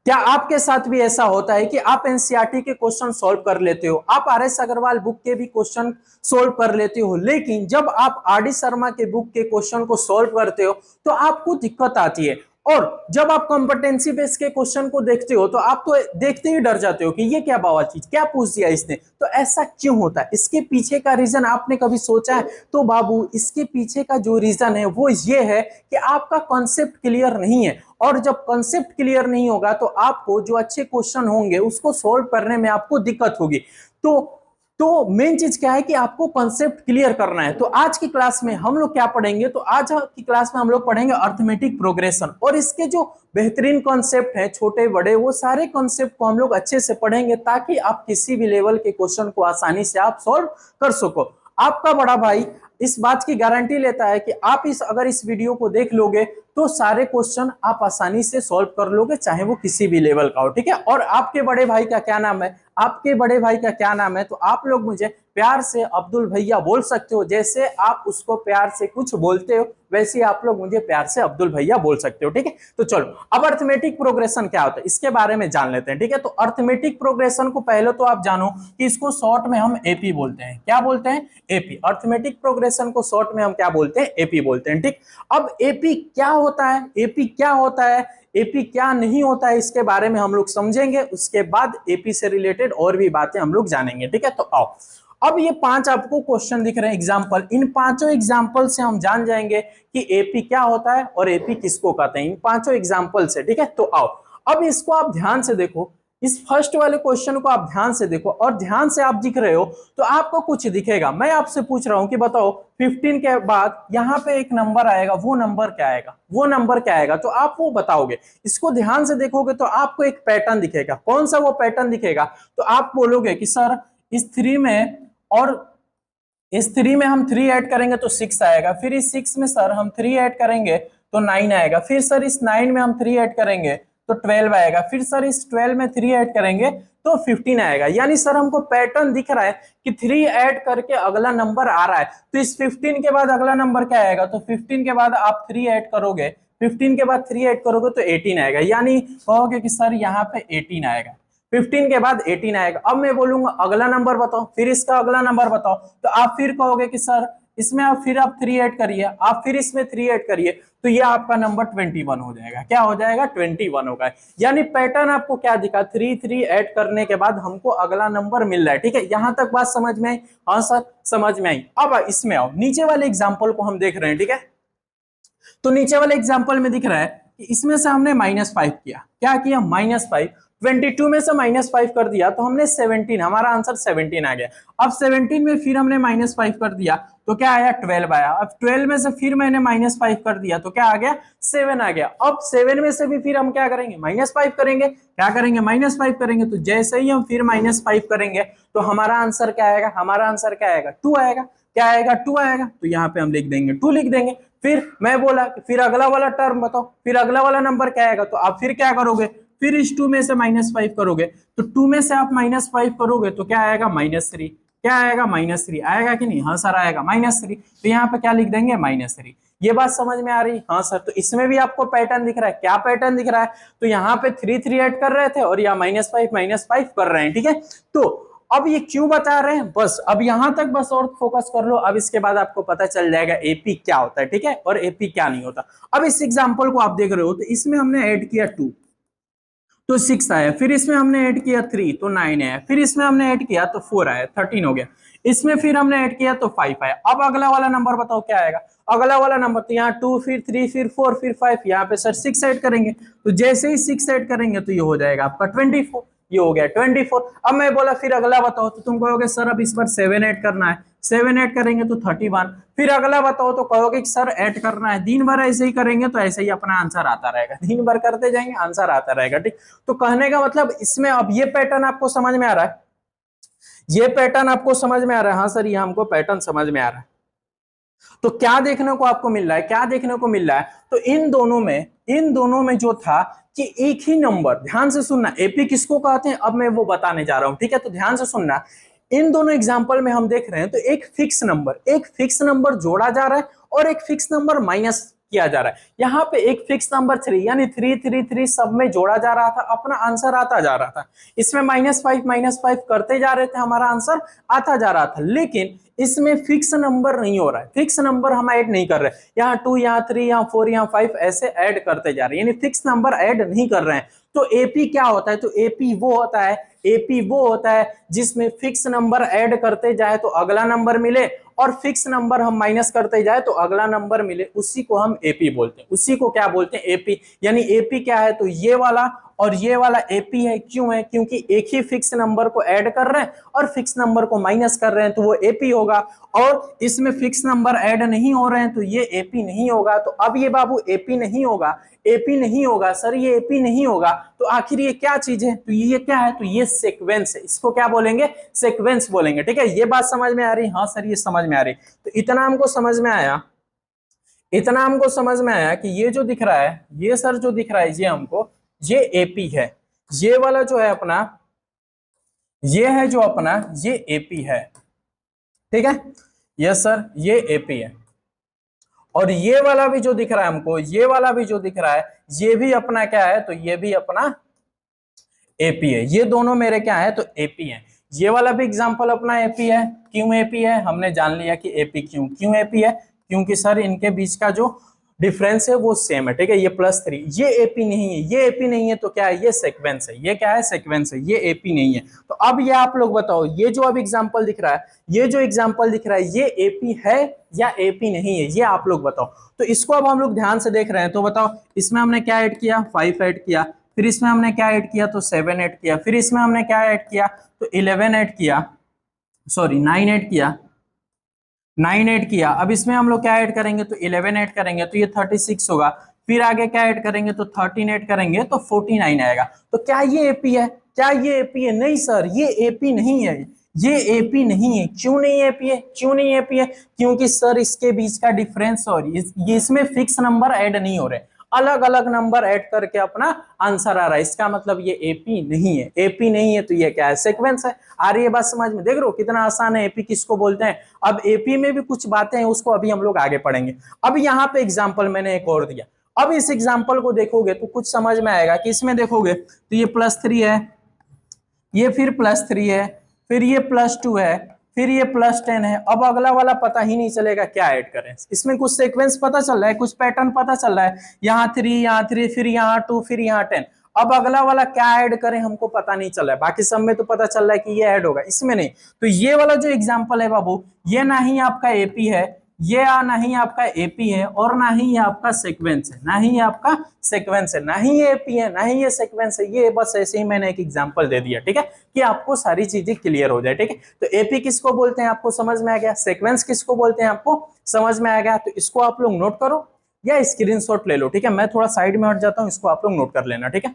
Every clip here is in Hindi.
क्या आपके साथ भी ऐसा होता है कि आप एनसीईआरटी के क्वेश्चन सॉल्व कर लेते हो, आप आर एस अग्रवाल बुक के भी क्वेश्चन सॉल्व कर लेते हो, लेकिन जब आप आर डी शर्मा के बुक के क्वेश्चन को सॉल्व करते हो तो आपको दिक्कत आती है। और जब आप कॉम्पिटेंसी बेस के क्वेश्चन को देखते हो तो आप तो देखते ही डर जाते हो कि ये क्या बाबा चीज, क्या पूछ दिया इसने। तो ऐसा क्यों होता है, इसके पीछे का रीजन आपने कभी सोचा है? तो बाबू इसके पीछे का जो रीजन है वो ये है कि आपका कॉन्सेप्ट क्लियर नहीं है। और जब कॉन्सेप्ट क्लियर नहीं होगा तो आपको जो अच्छे क्वेश्चन होंगे उसको सोल्व करने में आपको दिक्कत होगी। तो मेन चीज क्या है कि आपको कॉन्सेप्ट क्लियर करना है। तो आज की क्लास में हम लोग क्या पढ़ेंगे, तो आज की क्लास में हम लोग पढ़ेंगे अर्थमेटिक प्रोग्रेशन, और इसके जो बेहतरीन कॉन्सेप्ट है छोटे बड़े वो सारे कॉन्सेप्ट को हम लोग अच्छे से पढ़ेंगे ताकि आप किसी भी लेवल के क्वेश्चन को आसानी से आप सॉल्व कर सको। आपका बड़ा भाई इस बात की गारंटी लेता है कि आप अगर इस वीडियो को देख लोगे तो सारे क्वेश्चन आप आसानी से सॉल्व कर लोगे, चाहे वो किसी भी लेवल का हो, ठीक है। और आपके बड़े भाई का क्या नाम है, आपके बड़े भाई का क्या नाम है, तो आप लोग मुझे प्यार से अब्दुल भैया बोल सकते हो। जैसे आप उसको प्यार से कुछ बोलते हो वैसे ही आप लोग मुझे प्यार से अब्दुल भैया बोल सकते हो, ठीक है। तो चलो अब अर्थमेटिक प्रोग्रेशन क्या होता है इसके बारे में जान लेते हैं, ठीक है। तो अर्थमेटिक प्रोग्रेशन को पहले तो आप जानो कि इसको शॉर्ट में हम एपी बोलते हैं। क्या बोलते हैं? एपी। अर्थमेटिक प्रोग्रेशन को शॉर्ट में हम क्या बोलते हैं? एपी बोलते हैं, ठीक। अब एपी क्या होता है, एपी क्या होता है, एपी क्या नहीं होता है, इसके बारे में हम लोग समझेंगे। उसके बाद एपी से रिलेटेड और भी बातें हम लोग जानेंगे, ठीक है। तो आओ, अब ये 5 आपको क्वेश्चन दिख रहे हैं एग्जाम्पल, इन पांचों एग्जाम्पल से हम जान जाएंगे कि एपी क्या होता है और एपी किसको कहते हैं, इन पांचों एग्जाम्पल से, ठीक है। तो आओ अब इसको आप ध्यान से देखो, इस फर्स्ट वाले क्वेश्चन को आप ध्यान से देखो, और ध्यान से आप दिख रहे हो तो आपको कुछ दिखेगा। मैं आपसे पूछ रहा हूं कि बताओ 15 के बाद यहाँ पे एक नंबर आएगा, वो नंबर क्या आएगा, वो नंबर क्या आएगा, तो आप वो बताओगे। इसको ध्यान से देखोगे तो आपको एक पैटर्न दिखेगा। कौन सा वो पैटर्न दिखेगा? तो आप बोलोगे कि सर इस 3 में, और इस 3 में हम 3 ऐड करेंगे तो 6 आएगा, फिर इस 6 में सर हम 3 ऐड करेंगे तो 9 आएगा, फिर सर इस 9 में हम 3 ऐड करेंगे तो 12 आएगा, फिर सर इस 12 में 3 ऐड करेंगे तो 15 आएगा। यानी सर हमको पैटर्न दिख रहा है कि 3 ऐड करके अगला नंबर आ रहा है, तो इस 15 के बाद अगला नंबर क्या आएगा, तो 15 के बाद आप 3 ऐड करोगे, 15 के बाद 3 ऐड करोगे तो 18 आएगा। यानी कहोगे कि सर यहाँ पे 18 आएगा, 15 के बाद 18 आएगा। अब मैं बोलूंगा अगला नंबर बताओ, फिर इसका अगला नंबर बताओ, तो आप फिर कहोगे कि सर इसमें आप 3 ऐड करिए, आप फिर इसमें 3 ऐड करिए, तो ये आपका नंबर 21 हो जाएगा। क्या हो जाएगा? 21 होगा। यानी पैटर्न आपको क्या दिखा, 3 ऐड करने के बाद हमको अगला नंबर मिल रहा है, ठीक है। यहां तक बात समझ में आई? हाँ सर समझ में आई। अब इसमें आओ, नीचे वाले एग्जाम्पल को हम देख रहे हैं, ठीक है। तो नीचे वाले एग्जाम्पल में दिख रहा है कि इसमें से हमने -5 किया, क्या किया? -5। 22 में से -5 कर दिया तो हमने 17, हमारा आंसर 17 आ गया। अब 17 में फिर हमने -5 कर दिया तो क्या आया? 12 आया। अब 12 में से फिर मैंने -5 कर दिया तो क्या आ गया? 7 आ गया। अब 7 में से भी फिर हम क्या करेंगे? -5 करेंगे। क्या करेंगे? -5 करेंगे। तो जैसे ही हम फिर -5 करेंगे तो हमारा आंसर क्या आएगा? हमारा आंसर क्या आएगा? 2 आएगा। क्या आएगा? 2 आएगा। तो यहाँ पे हम लिख देंगे 2 लिख देंगे। फिर मैं बोला फिर अगला वाला टर्म बताओ, फिर अगला वाला नंबर क्या आएगा, तो आप फिर क्या करोगे? फिर इस 2 में से -5 करोगे, तो 2 में से आप -5 करोगे तो क्या आएगा? -3। क्या आएगा? -3 आएगा कि नहीं? हाँ सर आएगा -3। तो यहाँ पे क्या लिख देंगे? -3। ये बात समझ में आ रही? हाँ सर। तो इसमें भी आपको पैटर्न दिख रहा है। क्या पैटर्न दिख रहा है? तो यहाँ पे 3 ऐड कर रहे थे और यहाँ -5 कर रहे हैं, ठीक है। तो अब ये क्यों बता रहे हैं, बस अब यहां तक बस और फोकस कर लो। अब इसके बाद आपको पता चल जाएगा एपी क्या होता है, ठीक है, और एपी क्या नहीं होता। अब इस एग्जांपल को आप देख रहे हो तो इसमें हमने ऐड किया 2 तो 6 आया, फिर इसमें हमने ऐड किया 3 तो 9 आया, फिर इसमें हमने ऐड किया तो 4 आया, 13 हो गया। इसमें फिर हमने ऐड किया तो 5 आया। अब अगला वाला नंबर बताओ क्या आएगा? अगला वाला नंबर तो यहाँ 2 फिर 3 फिर 4 फिर 5, यहाँ पे सर 6 ऐड करेंगे, तो जैसे ही 6 ऐड करेंगे तो ये हो जाएगा आपका 24। ये हो गया 24। अब मैं बोला फिर अगला बताओ, तो तुम कहोगे सर अब इस पर 7 ऐड करना है, 7 ऐड करेंगे तो 31। फिर अगला बताओ तो कहोगे सर ऐड करना है। दिन भर ऐसे ही करेंगे तो ऐसे ही अपना आंसर आता रहेगा, दिन भर करते जाएंगे आंसर आता रहेगा, ठीक। तो कहने का मतलब इसमें अब ये पैटर्न आपको समझ में आ रहा है, ये पैटर्न आपको समझ में आ रहा है? हाँ सर ये हमको पैटर्न समझ में आ रहा है। तो क्या देखने को आपको मिल रहा है, क्या देखने को मिल रहा है? तो इन दोनों में जो था कि एक ही नंबर, ध्यान से सुनना, एपी किसको कहते हैं अब मैं वो बताने जा रहा हूं, ठीक है। तो ध्यान से सुनना, इन दोनों एग्जांपल में हम देख रहे हैं तो एक फिक्स नंबर जोड़ा जा रहा है और एक फिक्स नंबर माइनस किया जा रहा है। यहाँ पे एक फिक्स नंबर 3 यानी 3 सब में जोड़ा जा रहा था, अपना आंसर आता जा रहा था। इसमें -5 करते जा रहे थे, हमारा आंसर आता जा रहा था। लेकिन इसमें फिक्स नंबर नहीं हो रहा है, फिक्स नंबर हम ऐड नहीं कर रहे, यहाँ 2 यहाँ 3 यहाँ 4 यहाँ 5 ऐसे ऐड करते जा रहे हैं, यानी फिक्स नंबर ऐड नहीं कर रहे हैं। तो एपी क्या होता है, तो एपी वो होता है, एपी वो होता है जिसमें फिक्स नंबर ऐड करते जाए तो अगला नंबर मिले, और फिक्स नंबर हम माइनस करते जाए तो अगला नंबर मिले, उसी को हम एपी बोलते हैं। उसी को क्या बोलते हैं, एपी। यानी एपी क्या है, तो ये वाला और ये वाला एपी है। क्यों है, क्योंकि एक ही फिक्स नंबर को ऐड कर रहे हैं और फिक्स नंबर को माइनस कर रहे हैं, तो वो एपी होगा। और इसमें फिक्स नंबर ऐड नहीं हो रहे हैं तो ये एपी नहीं होगा। तो अब ये बाबू एपी नहीं होगा, एपी नहीं होगा सर, ये एपी नहीं होगा, तो आखिर ये क्या चीज है, तो ये क्या है, तो ये सीक्वेंस है। इसको क्या बोलेंगे, सीक्वेंस बोलेंगे। ठीक है, ये बात समझ में आ रही, हाँ सर ये समझ में आ रही। तो इतना हमको समझ में आया, इतना हमको समझ में आया कि ये जो दिख रहा है, ये सर जो दिख रहा है, ये हमको ये एपी है। ये वाला जो है अपना, ये है जो अपना, ये एपी है। ठीक है, यस सर ये एपी है। और ये वाला भी जो दिख रहा है हमको, ये वाला भी जो दिख रहा है, ये भी अपना क्या है, तो ये भी अपना एपी है। ये दोनों मेरे क्या है, तो एपी है। ये वाला भी एग्जांपल अपना एपी है। क्यों एपी है, हमने जान लिया कि एपी क्यों एपी है, क्योंकि सर इनके बीच का जो डिफरेंस है वो सेम है। ठीक है, ये +3, ये एपी नहीं है, ये एपी नहीं है, तो क्या है, ये सीक्वेंस है। ये क्या है, सीक्वेंस है, ये एपी नहीं है। तो अब ये आप लोग बताओ, ये जो अब एग्जांपल दिख रहा है, ये जो एग्जांपल दिख रहा है, ये एपी है या एपी नहीं है, ये आप लोग बताओ। तो इसको अब हम लोग ध्यान से देख रहे हैं, तो बताओ इसमें हमने क्या ऐड किया, 5 ऐड किया, फिर इसमें हमने क्या ऐड किया, तो 7 ऐड किया, फिर इसमें हमने क्या ऐड किया, तो 11 ऐड किया, सॉरी 9 ऐड किया, 9 ऐड किया। अब इसमें हम लोग क्या ऐड करेंगे, तो 11 ऐड करेंगे, तो ये 36 होगा। फिर आगे क्या ऐड करेंगे, तो 13 ऐड करेंगे, तो 49 आएगा। तो क्या ये एपी है, क्या ये एपी है, नहीं सर ये एपी नहीं है, ये एपी नहीं है। क्यों नहीं एपी है, क्यों नहीं एपी है, क्योंकि सर इसके बीच का डिफरेंस और ये इसमें फिक्स नंबर ऐड नहीं हो रहे, अलग अलग नंबर ऐड करके अपना आंसर आ रहा है। इसका मतलब ये एपी नहीं है, एपी नहीं है, तो ये क्या है, सीक्वेंस है। आ रही है बात समझ में, देख रहे हो कितना आसान है, एपी किसको बोलते हैं। अब एपी में भी कुछ बातें हैं, उसको अभी हम लोग आगे पढ़ेंगे। अब यहाँ पे एग्जाम्पल मैंने एक और दिया, अब इस एग्जाम्पल को देखोगे तो कुछ समझ में आएगा कि इसमें देखोगे तो ये +3 है, ये फिर +3 है, फिर ये +2 है, फिर ये +10 है। अब अगला वाला पता ही नहीं चलेगा क्या ऐड करें, इसमें कुछ सीक्वेंस पता चल रहा है, कुछ पैटर्न पता चल रहा है, यहाँ 3 यहाँ 3 फिर यहाँ 2 फिर यहाँ 10। अब अगला वाला क्या ऐड करें हमको पता नहीं चल रहा है, बाकी सब में तो पता चल रहा है कि ये ऐड होगा, इसमें नहीं। तो ये वाला जो एग्जाम्पल है बाबू, ये ना ही आपका एपी है, ये ना ही आपका एपी है, और ना ही ये आपका सीक्वेंस है, ना ही ये आपका सीक्वेंस है, ना ही ये एपी है, ना ही ये सीक्वेंस है। ये बस ऐसे ही मैंने एक एग्जांपल दे दिया, ठीक है, कि आपको सारी चीजें क्लियर हो जाए। ठीक है, तो एपी किसको बोलते हैं आपको समझ में आ गया, सीक्वेंस किसको बोलते हैं आपको समझ में आ गया। तो इसको आप लोग नोट करो या स्क्रीनशॉट ले लो। ठीक है, मैं थोड़ा साइड में हट जाता हूं, इसको आप लोग नोट कर लेना। ठीक है,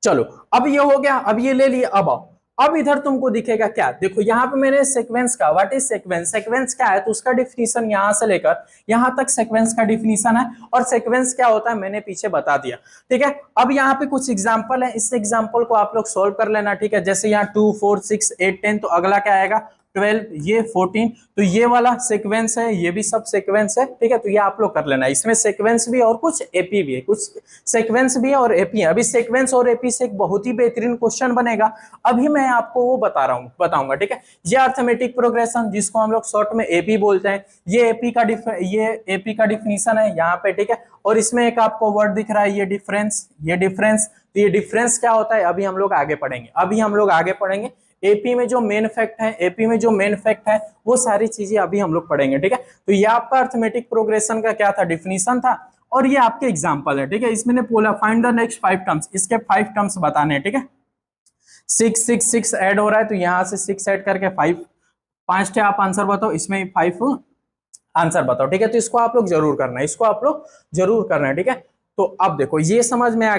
चलो अब ये हो गया, अब ये ले लिए। अब आओ, अब इधर तुमको दिखेगा क्या, देखो यहाँ पे मैंने सीक्वेंस का, व्हाट इज सीक्वेंस, सीक्वेंस क्या है, तो उसका डिफिनीशन यहाँ से लेकर यहाँ तक सीक्वेंस का डिफिनीशन है, और सीक्वेंस क्या होता है मैंने पीछे बता दिया। ठीक है, अब यहाँ पे कुछ एग्जांपल है, इस एग्जांपल को आप लोग सोल्व कर लेना। ठीक है, जैसे यहाँ 2 4 6 8 10, तो अगला क्या आएगा 12, ये 14, तो ये वाला सीक्वेंस है, ये भी सब सीक्वेंस है। ठीक है, तो ये आप लोग कर लेना, इसमें सीक्वेंस भी और कुछ एपी भी है, कुछ सीक्वेंस भी है और एपी है। अभी सीक्वेंस और एपी से एक बहुत ही बेहतरीन क्वेश्चन बनेगा, अभी मैं आपको वो बताऊंगा। ठीक है, ये अर्थमेटिक प्रोग्रेशन जिसको हम लोग शॉर्ट में एपी बोलते हैं, ये एपी का डिफिनीशन है यहाँ पे। ठीक है, और इसमें एक आपको वर्ड दिख रहा है, ये डिफरेंस, तो ये डिफरेंस क्या होता है अभी हम लोग आगे पढ़ेंगे। एपी में जो मेन फैक्ट है, वो सारी चीजें अभी हम लोग पढ़ेंगे। ठीक है, तो ये आपका अर्थमेटिक प्रोग्रेशन का क्या था, डिफिनीशन था, और ये आपके एग्जांपल है। ठीक है, इसमें बोला फाइंड द नेक्स्ट 5 टर्म्स, इसके 5 टर्म्स बताने हैं। ठीक है, 6 6 6 ऐड हो रहा है, तो यहाँ से 6 ऐड करके 5 थे, आप आंसर बताओ, इसमें 5 आंसर बताओ। ठीक है, तो इसको आप लोग जरूर करना है। ठीक है, तो अब देखो ये समझ में आ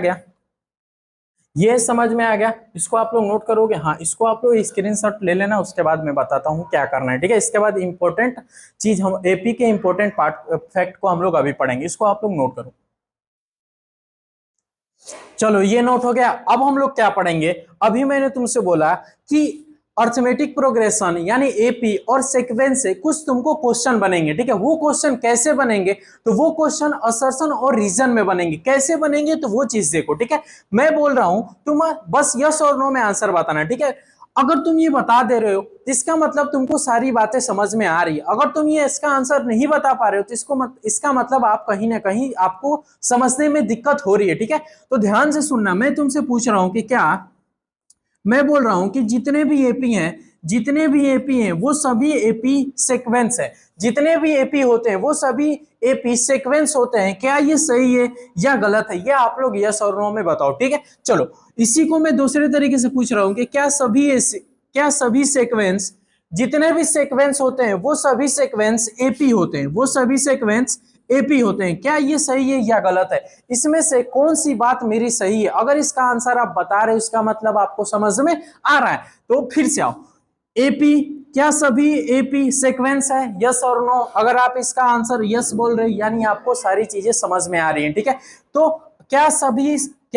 गया, इसको आप लोग नोट करोगे, हाँ इसको आप लोग स्क्रीनशॉट ले लेना, उसके बाद मैं बताता हूँ क्या करना है। ठीक है, इसके बाद इंपॉर्टेंट चीज, हम एपी के इंपॉर्टेंट फैक्ट को हम लोग अभी पढ़ेंगे, इसको आप लोग नोट करो। चलो ये नोट हो गया, अब हम लोग क्या पढ़ेंगे, अभी मैंने तुमसे बोला कि अर्थमेटिक प्रोग्रेशन यानी एपी और सीक्वेंस से कुछ तुमको क्वेश्चन बनेंगे, ठीक है। वो क्वेश्चन कैसे बनेंगे, तो वो क्वेश्चन असर्शन और रीजन में बनेंगे। कैसे बनेंगे तो वो चीज देखो, ठीक है। मैं बोल रहा हूं तुम बस यस और नो में आंसर बताना, ठीक है। अगर तुम ये बता दे रहे हो इसका मतलब तुमको सारी बातें समझ में आ रही है। अगर तुम ये इसका आंसर नहीं बता पा रहे हो तो इसका मतलब आप कहीं ना कहीं आपको समझने में दिक्कत हो रही है, ठीक है। तो ध्यान से सुनना, मैं तुमसे पूछ रहा हूं कि क्या मैं बोल रहा हूं कि जितने भी एपी हैं वो सभी एपी सीक्वेंस है। जितने भी एपी होते हैं वो सभी एपी सीक्वेंस होते हैं। क्या ये सही है या गलत है, ये आप लोग यस और नो में बताओ, ठीक है। चलो इसी को मैं दूसरे तरीके से पूछ रहा हूं कि क्या सभी सीक्वेंस, जितने भी सीक्वेंस होते हैं वो सभी सीक्वेंस एपी होते हैं, वो सभी सीक्वेंस एपी होते हैं। क्या ये सही है या गलत है, इसमें से कौन सी बात मेरी सही है। अगर इसका आंसर आप बता रहे हो इसका मतलब आपको समझ में आ रहा है। तो फिर से आओ, एपी, क्या सभी एपी सीक्वेंस है, यस और नो। अगर आप इसका आंसर यस बोल रहे हो यानी आपको सारी चीजें समझ में आ रही हैं, ठीक है। तो क्या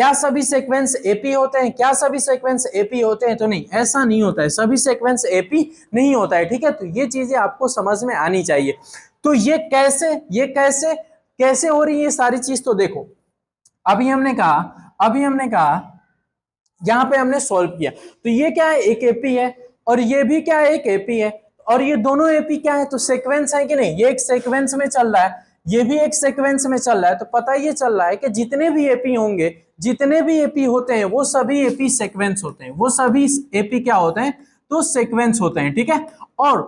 सभी सीक्वेंस एपी होते हैं, क्या सभी सीक्वेंस एपी होते हैं, तो नहीं, ऐसा नहीं होता है, सभी सीक्वेंस एपी नहीं होता है, ठीक है। तो ये चीजें आपको समझ में आनी चाहिए। तो ये कैसे कैसे हो रही है ये सारी चीज, तो देखो अभी हमने कहा यहां पे हमने सॉल्व किया, तो ये क्या है, एक एपी है और ये भी क्या है, एक एपी है। और ये दोनों एपी क्या है, तो सीक्वेंस है कि नहीं, ये एक सीक्वेंस में चल रहा है, ये भी एक सीक्वेंस में चल रहा है। तो पता ये चल रहा है कि जितने भी एपी होंगे, जितने भी एपी होते हैं वो सभी एपी सीक्वेंस होते हैं, वो सभी एपी क्या होते हैं, तो सीक्वेंस होते हैं, ठीक है। और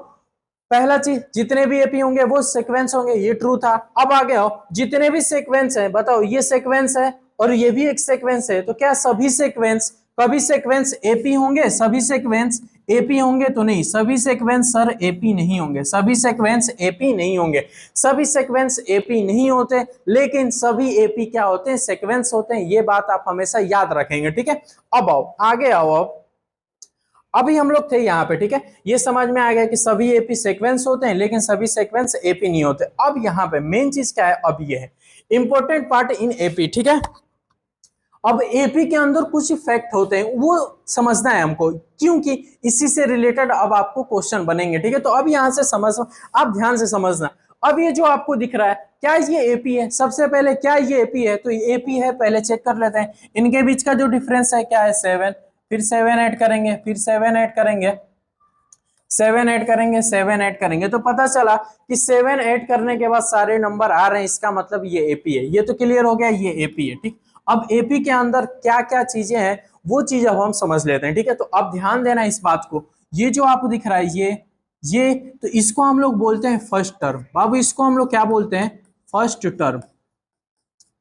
पहला चीज, जितने भी एपी होंगे वो सीक्वेंस होंगे, ये ट्रू था। अब आगे आओ, जितने भी सीक्वेंस है बताओ, ये सीक्वेंस है और ये भी एक सीक्वेंस है, तो क्या सभी सीक्वेंस, कभी सीक्वेंस एपी होंगे, सभी सीक्वेंस एपी होंगे, तो नहीं, सभी सीक्वेंस सर एपी नहीं होंगे, सभी सीक्वेंस एपी नहीं होंगे, सभी सीक्वेंस एपी नहीं होते, लेकिन सभी एपी क्या होते हैं, सीक्वेंस होते हैं। ये बात आप हमेशा याद रखेंगे, ठीक है। अब आओ आगे आओ, अब अभी हम लोग थे यहाँ पे, ठीक है। ये समझ में आ गया कि सभी एपी सीक्वेंस होते हैं लेकिन सभी सीक्वेंस एपी नहीं होते। अब यहाँ पे मेन चीज क्या है, अब ये है इंपॉर्टेंट पार्ट इन एपी, ठीक है। अब एपी के अंदर कुछ फैक्ट होते हैं वो समझना है हमको, क्योंकि इसी से रिलेटेड अब आपको क्वेश्चन बनेंगे, ठीक है। तो अब यहाँ से समझ, आप ध्यान से समझना। अब ये जो आपको दिख रहा है, क्या ये एपी है, सबसे पहले क्या ये एपी है, तो ये एपी है, पहले चेक कर लेते हैं। इनके बीच का जो डिफरेंस है क्या है, 7, फिर 7 ऐड करेंगे, फिर 7 ऐड करेंगे, 7 ऐड करेंगे, 7 ऐड करेंगे, तो पता चला कि 7 ऐड करने के बाद सारे नंबर आ रहे हैं, इसका मतलब ये एपी है। ये तो क्लियर हो गया, ये एपी है, ठीक। अब एपी के अंदर क्या क्या चीजें हैं वो चीज अब हम समझ लेते हैं, ठीक है। तो अब ध्यान देना इस बात को, ये जो आपको दिख रहा है ये तो इसको हम लोग बोलते हैं फर्स्ट टर्म। बाबू इसको हम लोग क्या बोलते हैं, फर्स्ट टर्म।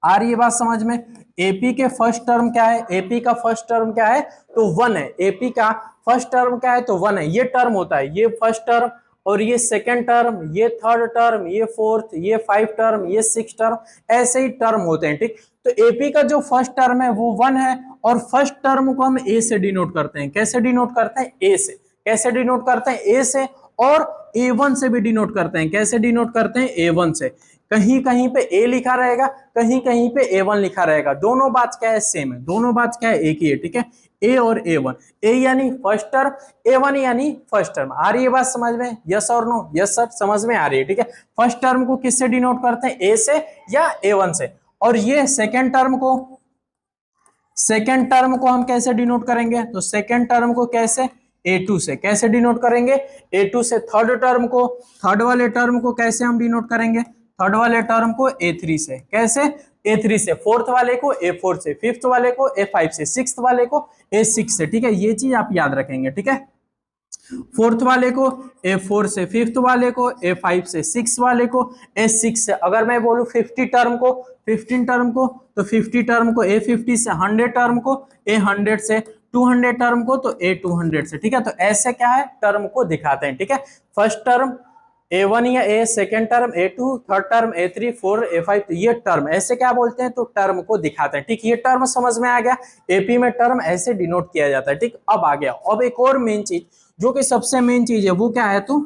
आ रही है बात समझ में। एपी के फर्स्ट टर्म क्या है, एपी का फर्स्ट टर्म क्या है, तो 1 है। एपी का फर्स्ट टर्म क्या है, तो 1 है। ये टर्म होता है, ये फर्स्ट टर्म और ये सेकंड टर्म, ये थर्ड टर्म, ये फोर्थ, ये 5 टर्म, ये 6 टर्म, ऐसे ही टर्म होते हैं, ठीक। तो एपी का जो फर्स्ट टर्म है वो 1 है और फर्स्ट टर्म को हम ए से डिनोट करते हैं। कैसे डिनोट करते हैं, ए से। कैसे डिनोट करते हैं, ए से। और A1 से भी डिनोट करते हैं। कैसे डिनोट करते हैं, A1 से। कहीं कहीं पे ए लिखा रहेगा, कहीं कहीं पे A1 लिखा रहेगा, दोनों बात क्या है, सेम है, दोनों बात क्या है, एक ही है, ठीक है। ए और A1, ए यानी फर्स्ट टर्म, A1 यानी फर्स्ट टर्म। आ रही है बात समझ में, यस और नो, यस सर, समझ में आ रही है, ठीक है। फर्स्ट टर्म को किससे डिनोट करते हैं, ए से या A1 से। और ये सेकेंड टर्म को हम कैसे डिनोट करेंगे, तो सेकेंड टर्म को कैसे, A2 से। कैसे डिनोट करेंगे, A2 से। थर्ड टर्म को, थर्ड वाले टर्म को कैसे हम डिनोट करेंगे, थर्ड वाले टर्म को A3 से। कैसे, A3 से। फोर्थ वाले को A4 से, फिफ्थ वाले को A5 से, सिक्स्थ वाले को A6 से, ठीक है। ये चीज आप याद रखेंगे, ठीक है। फोर्थ वाले को A4 से, फिफ्थ वाले को A5 से, सिक्स वाले को A6 से। अगर मैं बोलूं 50 टर्म को, 15 टर्म को, तो 50 टर्म को A50 से, 100 टर्म को A100 से, 200 टर्म को तो A200 से, ठीक है। तो ऐसे क्या है, टर्म को दिखाते हैं, ठीक है। फर्स्ट टर्म A1 या A, second term A2, third term A3, 4, A5, तो ये टर्म ऐसे क्या बोलते हैं, तो टर्म को दिखाते हैं, ठीक। ये टर्म समझ में आ गया, एपी में टर्म ऐसे डिनोट किया जाता है, ठीक। अब आ गया, अब एक और मेन चीज जो कि सबसे मेन चीज है, वो क्या है, तो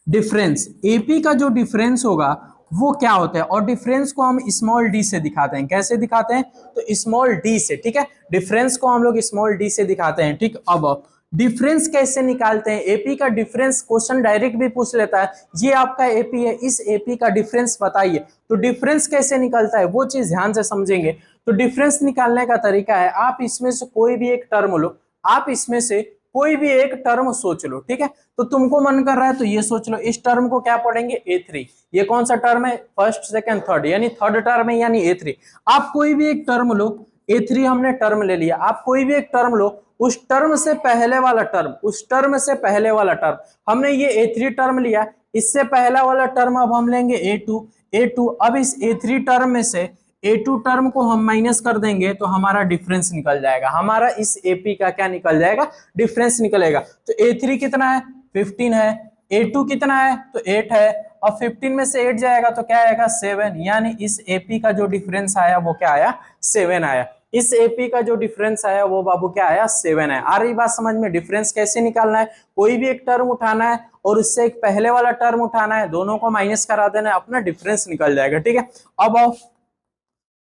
डिफरेंस। एपी का जो डिफरेंस होगा वो क्या होता है, और डिफरेंस को हम स्मॉल डी से दिखाते हैं। कैसे दिखाते हैं, तो स्मॉल डी से, ठीक है। डिफरेंस को हम लोग स्मॉल डी से दिखाते हैं, ठीक। अब डिफरेंस कैसे निकालते हैं, एपी का डिफरेंस क्वेश्चन डायरेक्ट भी पूछ लेता है, ये आपका एपी है, इस एपी का डिफरेंस बताइए, तो डिफरेंस कैसे निकलता है वो चीज ध्यान से समझेंगे। तो डिफरेंस निकालने का तरीका है, आप इसमें से कोई भी एक टर्म लो, आप इसमें से कोई भी एक टर्म सोच लो, ठीक है, तो तुमको मन कर रहा है तो ये सोच लो, इस टर्म को क्या पढ़ेंगे, ए3, ये कौन सा टर्म है, फर्स्ट सेकंड थर्ड, यानी थर्ड टर्म है, यानी ए3। आप कोई भी एक टर्म लो, ए3 हमने टर्म ले लिया, आप कोई भी एक टर्म लो, उस टर्म से पहले वाला टर्म, उस टर्म से पहले वाला टर्म, हमने ये ए3 टर्म लिया, इससे पहला वाला टर्म अब हम लेंगे ए2, अब इस ए3 टर्म में से ए2 टर्म को हम माइनस कर देंगे तो हमारा डिफरेंस निकल जाएगा, हमारा इस एपी का क्या निकल जाएगा, डिफरेंस निकलेगा। तो ए3 कितना है, 15 है, ए2 कितना है, तो 8 है, और 15 में से 8 जाएगा तो क्या आएगा, 7, यानी इस एपी का जो डिफरेंस आया वो क्या आया, 7 आया, इस एपी का जो डिफरेंस आया वो बाबू क्या आया, 7 है। आ रही बात समझ में, डिफरेंस कैसे निकालना है, कोई भी एक टर्म उठाना है और उससे एक पहले वाला टर्म उठाना है, दोनों को माइनस करा देना है, अपना डिफरेंस निकल जाएगा, ठीक है। अब आओ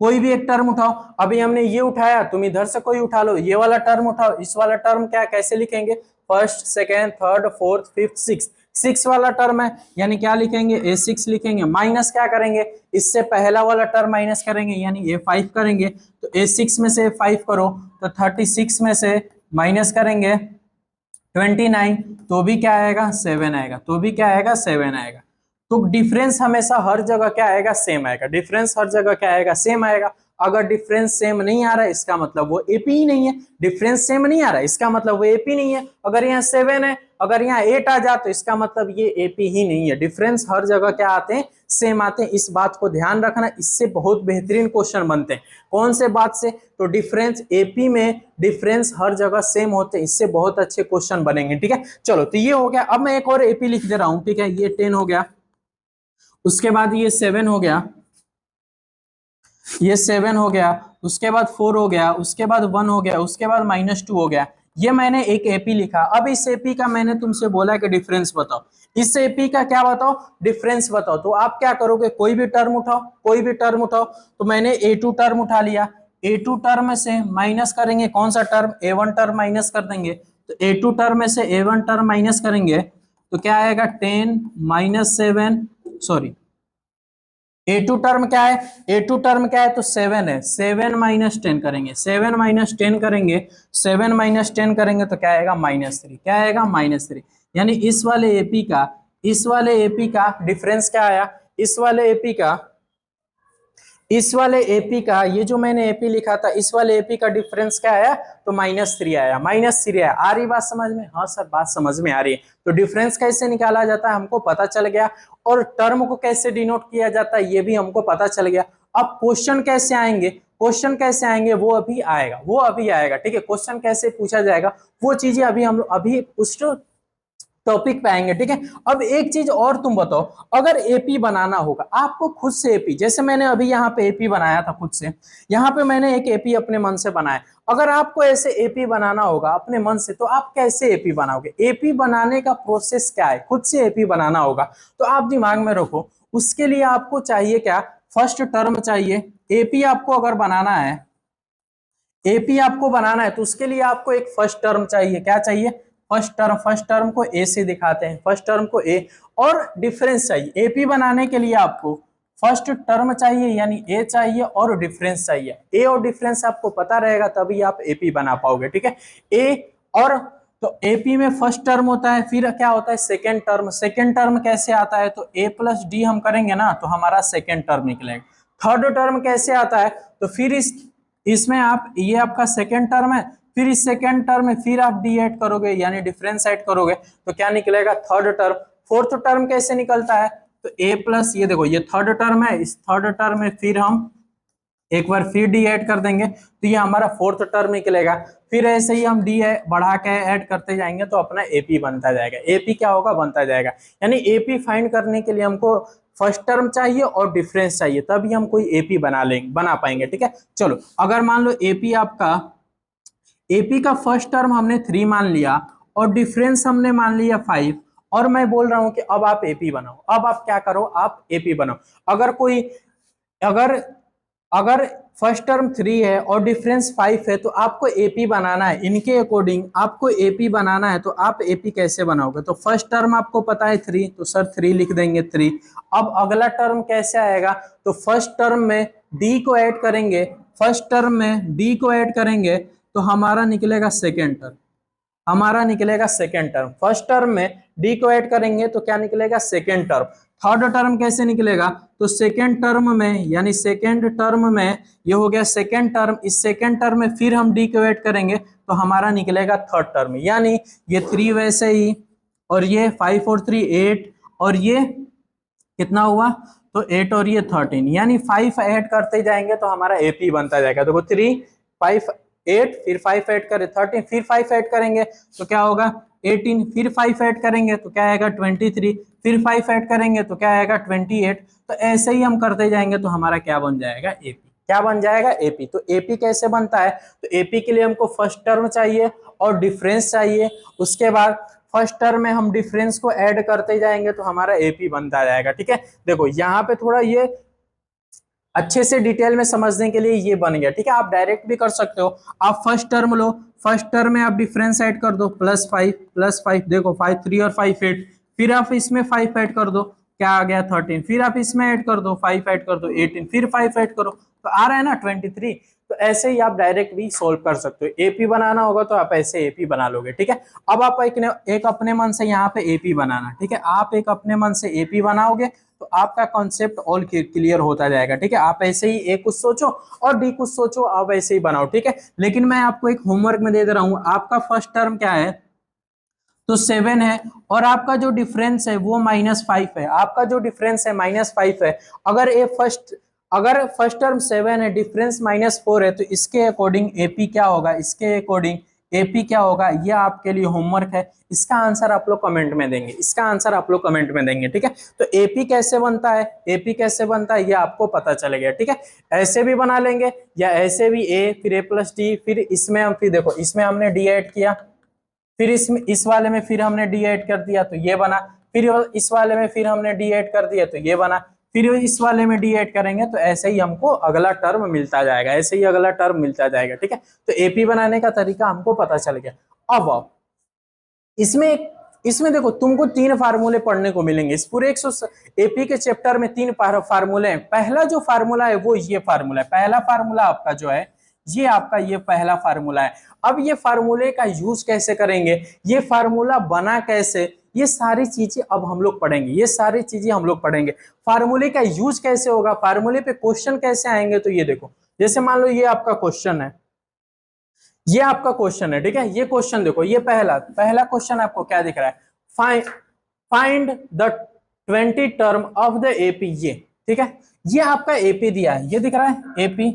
कोई भी एक टर्म उठाओ, अभी हमने ये उठाया, तुम इधर से कोई उठा लो, ये वाला टर्म उठाओ, इस वाला टर्म क्या कैसे लिखेंगे, first second third fourth fifth six, 6 वाला टर्म है, यानी क्या लिखेंगे, a6 लिखेंगे, माइनस क्या करेंगे, इससे पहला वाला टर्म माइनस करेंगे, यानी a5 करेंगे, तो a6 में से 5 करो तो 36 में से माइनस करेंगे 29, तो भी क्या आएगा, 7 आएगा, तो भी क्या आएगा, 7 आएगा। तो डिफरेंस हमेशा हर जगह क्या आएगा, सेम आएगा, डिफरेंस हर जगह क्या आएगा, सेम आएगा। अगर डिफरेंस सेम नहीं आ रहा है इसका मतलब वो एपी ही नहीं है, डिफरेंस सेम नहीं आ रहा है इसका मतलब वो एपी नहीं है, अगर यहाँ 7 है, अगर यहाँ 8 आ जाए तो इसका मतलब ये एपी ही नहीं है। डिफरेंस हर जगह क्या आते हैं, सेम आते हैं, इस बात को ध्यान रखना, इससे बहुत बेहतरीन क्वेश्चन बनते हैं। कौन से बात से, तो डिफरेंस एपी में डिफरेंस हर जगह सेम होते हैं, इससे बहुत अच्छे क्वेश्चन बनेंगे, ठीक है। चलो तो ये हो गया, अब मैं एक और एपी लिख दे रहा हूं, ठीक है, ये 10 हो गया, उसके बाद ये 7 हो गया, ये 7 हो गया, उसके बाद 4 हो गया, उसके बाद 1 हो गया, उसके बाद -2 हो गया, ये मैंने एक एपी लिखा। अब इस एपी का मैंने तुमसे बोला कि डिफरेंस बताओ, इस एपी का क्या बताओ, डिफरेंस बताओ, तो आप क्या करोगे, कोई भी टर्म उठाओ, कोई भी टर्म उठाओ, तो मैंने a2 टर्म उठा लिया, a2 टर्म में से माइनस करेंगे कौन सा टर्म, a1 टर्म माइनस कर देंगे, तो a2 टर्म में से a1 टर्म माइनस करेंगे तो क्या आएगा, 10 -7, सॉरी A2 टर्म क्या है, A2 टर्म क्या है, तो 7 है, 7 -10 करेंगे, 7 -10 करेंगे, 7 -10 करेंगे तो क्या आएगा, -3, क्या आएगा, -3, यानी इस वाले एपी का, इस वाले एपी का डिफरेंस क्या आया, इस वाले एपी का, इस वाले एपी का, ये जो मैंने एपी लिखा था इस वाले एपी का डिफरेंस क्या आया, तो -3 आया, -3 आया। आ रही बात समझ में, हाँ सर बात समझ में आ रही है। तो डिफरेंस कैसे निकाला जाता है हमको पता चल गया, और टर्म को कैसे डिनोट किया जाता है ये भी हमको पता चल गया। अब क्वेश्चन कैसे आएंगे, क्वेश्चन कैसे आएंगे वो अभी आएगा, वो अभी आएगा, ठीक है, क्वेश्चन कैसे पूछा जाएगा वो चीजें अभी हम अभी उस टॉपिक पे आएंगे, ठीक है। अब एक चीज और तुम बताओ, अगर एपी बनाना होगा आपको खुद से एपी, जैसे मैंने अभी यहाँ पे एपी बनाया था खुद से, यहाँ पे मैंने एक एपी अपने मन से बनाया, अगर आपको ऐसे एपी बनाना होगा अपने मन से तो आप कैसे एपी बनाओगे, एपी बनाने का प्रोसेस क्या है, खुद से एपी बनाना होगा तो आप दिमाग में रखो, उसके लिए आपको चाहिए क्या, फर्स्ट टर्म चाहिए। एपी आपको अगर बनाना है, एपी आपको बनाना है तो उसके लिए आपको एक फर्स्ट टर्म चाहिए, क्या चाहिए, फर्स्ट टर्म को ए से दिखाते हैं, फर्स्ट टर्म को ए, और डिफरेंस चाहिए। एपी बनाने के लिए आपको फर्स्ट टर्म चाहिए यानी ए चाहिए, और डिफरेंस चाहिए, ए और डिफरेंस आपको पता रहेगा तभी आप एपी बना पाओगे, ठीक है। ए और, तो एपी में फर्स्ट टर्म होता है, फिर क्या होता है सेकेंड टर्म, सेकेंड टर्म कैसे आता है, तो a + d हम करेंगे ना तो हमारा सेकेंड टर्म निकलेगा। थर्ड टर्म कैसे आता है, तो फिर इसमें आप, ये आपका सेकेंड टर्म है, फिर इस सेकेंड टर्म में फिर आप डी ऐड करोगे यानी डिफरेंस ऐड करोगे तो क्या निकलेगा, थर्ड टर्म। फोर्थ टर्म कैसे निकलता है, तो a+, ये देखो ये थर्ड टर्म है, इस थर्ड टर्म में फिर हम एक बार फिर डी ऐड कर देंगे तो ये हमारा फोर्थ टर्म निकलेगा। फिर ऐसे ही हम डी बढ़ा के ऐड करते जाएंगे तो अपना एपी बनता जाएगा, एपी क्या होगा, बनता जाएगा। यानी एपी फाइंड करने के लिए हमको फर्स्ट टर्म चाहिए और डिफरेंस चाहिए, तभी हम कोई एपी बना पाएंगे, ठीक है। चलो अगर मान लो एपी आपका, एपी का फर्स्ट टर्म हमने 3 मान लिया और डिफरेंस हमने मान लिया 5, और मैं बोल रहा हूं कि अब आप एपी बनाओ, अब आप क्या करो, आप एपी बनाओ। अगर कोई, अगर अगर फर्स्ट टर्म 3 है और डिफरेंस 5 है, तो आपको एपी बनाना है। इनके अकॉर्डिंग आपको एपी बनाना है, तो आप एपी कैसे बनाओगे? तो फर्स्ट टर्म आपको पता है 3, तो सर 3 लिख देंगे 3। अब अगला टर्म कैसे आएगा? तो फर्स्ट टर्म में डी को ऐड करेंगे, फर्स्ट टर्म में डी को ऐड करेंगे तो हमारा निकलेगा सेकेंड टर्म, हमारा निकलेगा सेकेंड टर्म। फर्स्ट टर्म में डी को ऐड करेंगे तो क्या निकलेगा? Second term. थर्ड टर्म कैसे निकलेगा? तो सेकेंड टर्म में, यानी सेकेंड टर्म में ये हो गया सेकेंड टर्म, इस सेकेंड टर्म में फिर हम डी को ऐड करेंगे तो हमारा निकलेगा थर्ड टर्म। यानी ये 3 वैसे ही, और ये 5 और 3 8, और ये कितना हुआ? तो 8 और ये 13, यानी 5 ऐड करते जाएंगे तो हमारा एपी बनता जाएगा। देखो 3 5 8, फिर 5 ऐड करें 13, फिर 5 ऐड करेंगे तो क्या होगा? 18, फिर 5 ऐड करेंगे तो क्या आएगा? 23, फिर 5 ऐड करेंगे तो क्या आएगा? 28। तो ऐसे ही हम करते जाएंगे तो हमारा क्या बन जाएगा? एपी। क्या बन जाएगा? एपी। तो एपी कैसे बनता है? तो एपी के लिए हमको फर्स्ट टर्म चाहिए और डिफरेंस चाहिए, उसके बाद फर्स्ट टर्म में हम डिफरेंस को ऐड करते जाएंगे तो हमारा एपी बनता जाएगा। ठीक है, देखो यहाँ पे थोड़ा ये अच्छे से डिटेल में समझने के लिए ये बन गया। ठीक है, आप डायरेक्ट भी कर सकते हो। आप फर्स्ट टर्म लो, फर्स्ट टर्म में आप डिफरेंस ऐड कर दो, +5, देखो 5 3 और 5 8, फिर आप इसमें 5 ऐड कर दो, क्या आ गया? 13, फिर आप इसमें ऐड कर दो 5 ऐड कर दो 18, फिर 5 ऐड करो तो आ रहा है ना 23। तो ऐसे ही आप डायरेक्ट भी सोल्व कर सकते हो। एपी बनाना होगा तो आप ऐसे एपी बना लोगे। ठीक है, अब आप एक अपने मन से यहाँ पे एपी बनाना। ठीक है, आप एक अपने मन से एपी बनाओगे तो आपका कॉन्सेप्ट ऑल क्लियर होता जाएगा। ठीक है, आप ऐसे ही ए कुछ सोचो और डी कुछ सोचो, आप ऐसे ही बनाओ। ठीक है, लेकिन मैं आपको एक होमवर्क में दे रहा हूं। आपका फर्स्ट टर्म क्या है? तो 7 है, और आपका जो डिफरेंस है वो -5 है। आपका जो डिफरेंस है -5 है। अगर फर्स्ट टर्म 7 है, डिफरेंस -4 है, तो इसके अकॉर्डिंग एपी क्या होगा? इसके अकॉर्डिंग एपी क्या होगा? ये आपके लिए होमवर्क है। इसका आंसर आप लोग कमेंट में देंगे, इसका आंसर आप लोग कमेंट में देंगे। ठीक है, तो एपी कैसे बनता है? एपी कैसे बनता है ये आपको पता चलेगा। ठीक है, ऐसे भी बना लेंगे या ऐसे भी ए, फिर A+D, फिर इसमें हम, फिर देखो इसमें हमने डी ऐड किया, फिर इसमें इस वाले में फिर हमने डी ऐड कर दिया तो ये बना, फिर इस वाले में फिर हमने डी ऐड कर दिया तो ये बना, फिर इस वाले में डी ऐड करेंगे तो ऐसे ही हमको अगला टर्म मिलता जाएगा, ऐसे ही अगला टर्म मिलता जाएगा। ठीक है, तो एपी बनाने का तरीका हमको पता चल गया। अब इसमें देखो तुमको 3 फार्मूले पढ़ने को मिलेंगे इस पूरे एपी के चैप्टर में। 3 फार्मूले हैं। पहला जो फार्मूला है वो ये फार्मूला है। पहला फार्मूला आपका जो है ये आपका ये पहला फार्मूला है। अब ये फार्मूले का यूज कैसे करेंगे, ये फार्मूला बना कैसे, ये सारी चीजें अब हम लोग पढ़ेंगे। ये सारी चीजें हम लोग पढ़ेंगे। फार्मूले का यूज कैसे होगा, फार्मूले पे क्वेश्चन कैसे आएंगे, तो ये देखो जैसे मान लो ये आपका क्वेश्चन है, ये आपका क्वेश्चन है। ठीक है, ये क्वेश्चन देखो, ये पहला क्वेश्चन आपको क्या दिख रहा है? Find the 20 term of the AP. ये ठीक है, ये आपका एपी दिया है, ये दिख रहा है एपी,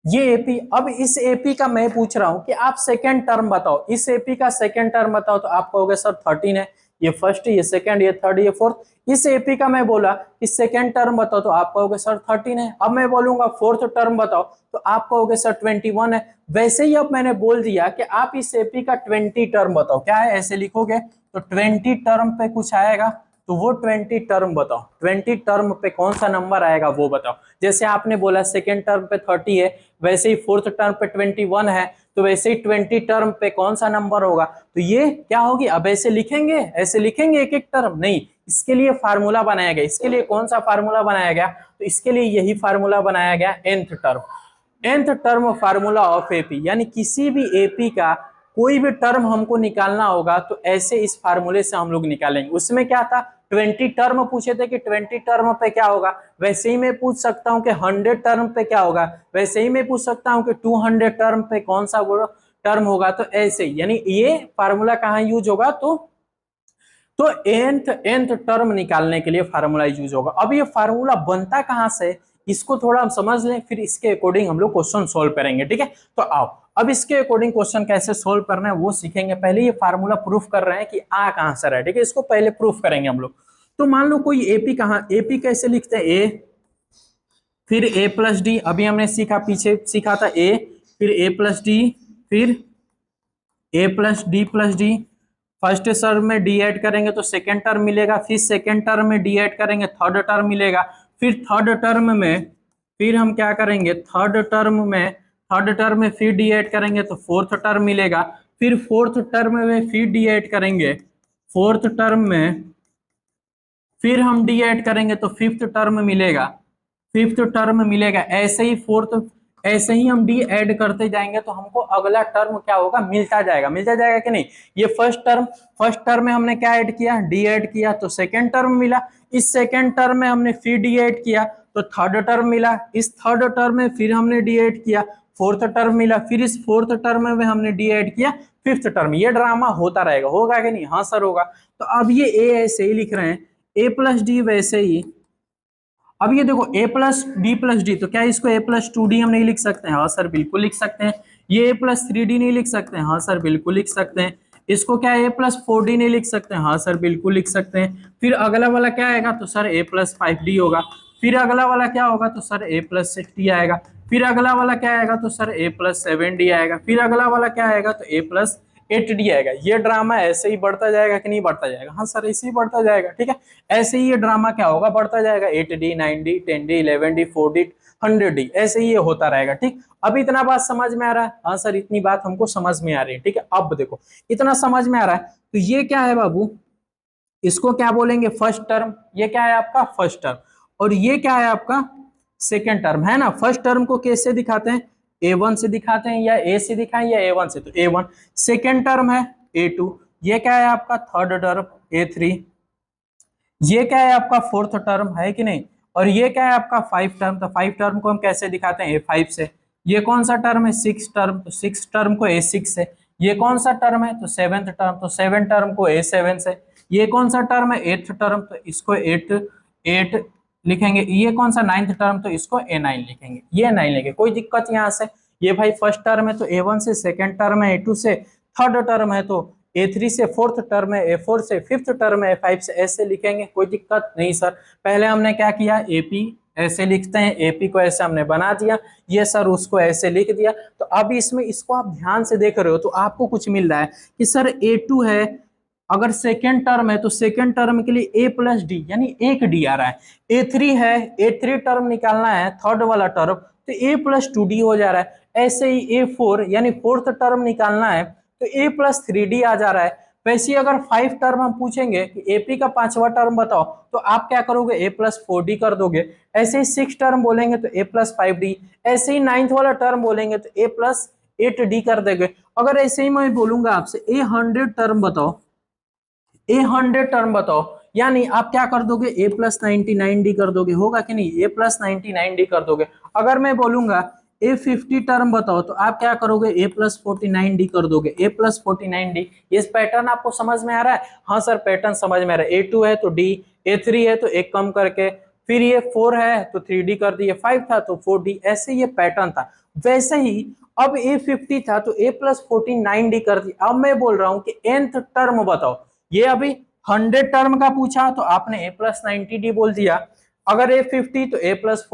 ये एपी। अब इस एपी का मैं पूछ रहा हूं कि आप सेकेंड टर्म बताओ, इस एपी का सेकेंड टर्म बताओ, तो आप कहोगे सर 13 है, ये फर्स्ट, ये सेकंड, ये थर्ड, ये फोर्थ। इस एपी का मैं बोला कि सेकंड टर्म बताओ तो आप कहोगे सर 13 है। अब मैं बोलूंगा फोर्थ टर्म बताओ तो आप कहोगे सर 21 है। वैसे ही अब मैंने बोल दिया कि आप इस एपी का 20 टर्म बताओ, क्या है ऐसे लिखोगे तो 20 टर्म पे कुछ आएगा तो वो 20 टर्म बताओ, 20 टर्म पे कौन सा नंबर आएगा वो बताओ। जैसे आपने बोला सेकेंड टर्म पे 30 है, वैसे ही फोर्थ टर्म पे 21 है, तो वैसे ही 20 टर्म पे कौन सा नंबर होगा, तो ये क्या होगी। अब ऐसे लिखेंगे एक एक टर्म नहीं, इसके लिए फार्मूला बनाया गया। इसके लिए कौन सा फार्मूला बनाया गया, तो इसके लिए यही फार्मूला बनाया गया, nth term formula of AP. यानी किसी भी एपी का कोई भी टर्म हमको निकालना होगा तो ऐसे इस फार्मूले से हम लोग निकालेंगे। उसमें क्या था, 20 टर्म पूछे थे कि 20 टर्म पे क्या होगा, वैसे ही मैं पूछ सकता हूं कि 100 टर्म पे क्या होगा, वैसे ही मैं पूछ सकता हूं कि 200 टर्म पे कौन सा टर्म होगा। तो ऐसे ही, यानी ये फार्मूला कहाँ यूज होगा, तो nth टर्म निकालने के लिए फार्मूला यूज होगा। अब ये फार्मूला बनता कहाँ से, इसको थोड़ा हम समझ लें, फिर इसके अकॉर्डिंग हम लोग क्वेश्चन सोल्व करेंगे। ठीक है, तो आओ अब इसके अकॉर्डिंग क्वेश्चन कैसे सोल्व करना है वो सीखेंगे। पहले ये फार्मूला प्रूफ कर रहे हैं कि आ कहां से रहा है। ठीक है, इसको पहले प्रूफ करेंगे हम लोग। तो मान लो कोई एपी कहाँ, एपी कैसे लिखते हैं, ए फिर A+D, अभी हमने सीखा, पीछे सीखा था ए, फिर A+D, फिर A+D+D। फर्स्ट टर्म में डी ऐड करेंगे तो सेकेंड टर्म मिलेगा, फिर सेकेंड टर्म में डी ऐड करेंगे थर्ड टर्म मिलेगा, फिर थर्ड टर्म में फिर हम क्या करेंगे, थर्ड टर्म में फिर डी ऐड करेंगे तो फोर्थ टर्म मिलेगा। फिर फोर्थ टर्म में फिर डी ऐड करेंगे, फोर्थ टर्म में फिर हम डी ऐड करेंगे तो फिफ्थ टर्म मिलेगा, फिफ्थ टर्म मिलेगा। ऐसे ही हम डी ऐड करते जाएंगे तो हमको अगला टर्म क्या होगा, मिलता जाएगा कि नहीं। ये फर्स्ट टर्म में हमने क्या ऐड किया, डी ऐड किया तो सेकेंड टर्म मिला। इस सेकेंड टर्म में हमने फिर डी ऐड किया तो थर्ड टर्म मिला। इस थर्ड टर्म में फिर हमने डी ऐड किया, फोर्थ टर्म मिला। फिर इस फोर्थ टर्म में हमने डी ऐड किया, फिफ्थ टर्म। ये ड्रामा होता रहेगा, होगा कि नहीं, हाँ सर होगा। तो अब ये ए ऐसे ही लिख रहे हैं, ए प्लस डी वैसे ही। अब ये देखो ए प्लस डी, तो क्या इसको ए प्लस 2D हम नहीं लिख सकते हैं, हाँ सर बिल्कुल लिख सकते हैं। ये ए प्लस 3D नहीं लिख सकते हैं, हाँ सर बिल्कुल लिख सकते हैं। इसको क्या ए प्लस 4D नहीं लिख सकते हैं, हाँ सर बिल्कुल लिख सकते हैं। फिर अगला वाला क्या आएगा, तो सर ए प्लस 5D होगा। फिर अगला वाला क्या होगा, तो सर ए प्लस 6D आएगा। फिर अगला वाला क्या आएगा, तो सर ए प्लस 7D आएगा। फिर अगला वाला क्या आएगा, तो ए प्लस 8D आएगा। ये ड्रामा ऐसे ही बढ़ता जाएगा कि नहीं बढ़ता जाएगा, हाँ सर ऐसे ही बढ़ता जाएगा, ठीक है। ऐसे ही ये ड्रामा क्या होगा, बढ़ता जाएगा, 8D 9D 10D 11D 4D 100D, ऐसे ही ये होता रहेगा, ठीक। अब इतना बात समझ में आ रहा है, हाँ सर इतनी बात हमको समझ में आ रही है, ठीक है। अब देखो इतना समझ में आ रहा है, तो ये क्या है बाबू, इसको क्या बोलेंगे, फर्स्ट टर्म। ये क्या है आपका फर्स्ट टर्म, और ये क्या है आपका सेकेंड टर्म, है ना। फर्स्ट टर्म को कैसे दिखाते हैं, A1 से दिखाते हैं, या A से दिखाएं या A1 से, तो A1। सेकेंड टर्म है A2। ये क्या है आपका थर्ड टर्म A3। ये क्या है आपका फोर्थ टर्म, है कि नहीं। और ये क्या है आपका फाइव टर्म, तो फाइव टर्म को हम कैसे दिखाते हैं, A5 से। ये कौन सा टर्म है, सिक्स टर्म, तो सिक्स टर्म को A6 से। ये कौन सा टर्म है, तो सेवेंथ टर्म, तो सेवन टर्म को A7 से। ये कौन सा टर्म है, एट्थ टर्म, तो इसको एट लिखेंगे। ये कौन सा नाइन्थ टर्म, तो इसको A9 लिखेंगे। ये 9 लिखेंगे, कोई दिक्कत यहाँ से। ये भाई फर्स्ट टर्म है तो A1 से, सेकेंड टर्म है A2 से, थर्ड टर्म है तो A3 से, फोर्थ टर्म है A4 से, फिफ्थ टर्म है A5 से, ऐसे लिखेंगे, कोई दिक्कत नहीं सर। पहले हमने क्या किया, AP ऐसे लिखते हैं, AP को ऐसे हमने बना दिया, ये सर उसको ऐसे लिख दिया। तो अब इसमें इसको आप ध्यान से देख रहे हो तो आपको कुछ मिल रहा है कि सर A2 है, अगर सेकेंड टर्म है तो सेकेंड टर्म के लिए A प्लस डी, यानी एक D आ रहा है। A3 है, A3 टर्म निकालना है, थर्ड वाला टर्म, तो A प्लस 2D हो जा रहा है। ऐसे ही A4 यानी फोर्थ टर्म निकालना है तो A प्लस 3D आ जा रहा है। वैसे ही अगर फाइव टर्म हम पूछेंगे कि AP का पांचवा टर्म बताओ, तो आप क्या करोगे, A प्लस 4D कर दोगे। ऐसे ही सिक्स टर्म बोलेंगे तो A प्लस 5D। ऐसे ही नाइन्थ वाला टर्म बोलेंगे तो A प्लस 8D कर देंगे। अगर ऐसे ही मैं बोलूंगा आपसे A100 टर्म बताओ, A100 टर्म बताओ, यानी आप क्या कर दोगे, A प्लस 99D कर दोगे, होगा कि नहीं, A प्लस 99D कर दोगे। अगर मैं बोलूंगा A50 टर्म बताओ, तो आप क्या करोगे, A प्लस 49D कर दोगे, A प्लस 49D। ये पैटर्न आपको समझ में आ रहा है, हाँ सर पैटर्न समझ में आ रहा है। A2 है तो D, A3 है तो एक कम करके, फिर ये 4 है तो 3D कर दिए, 5 था तो 4D, ऐसे ये पैटर्न था। वैसे ही अब A50 था तो A प्लस 49D कर दिया। अब मैं बोल रहा हूं कि nth टर्म बताओ। ये अभी 100 टर्म का पूछा तो आपने A प्लस 90D बोल दिया। अगर A50 तो A प्लस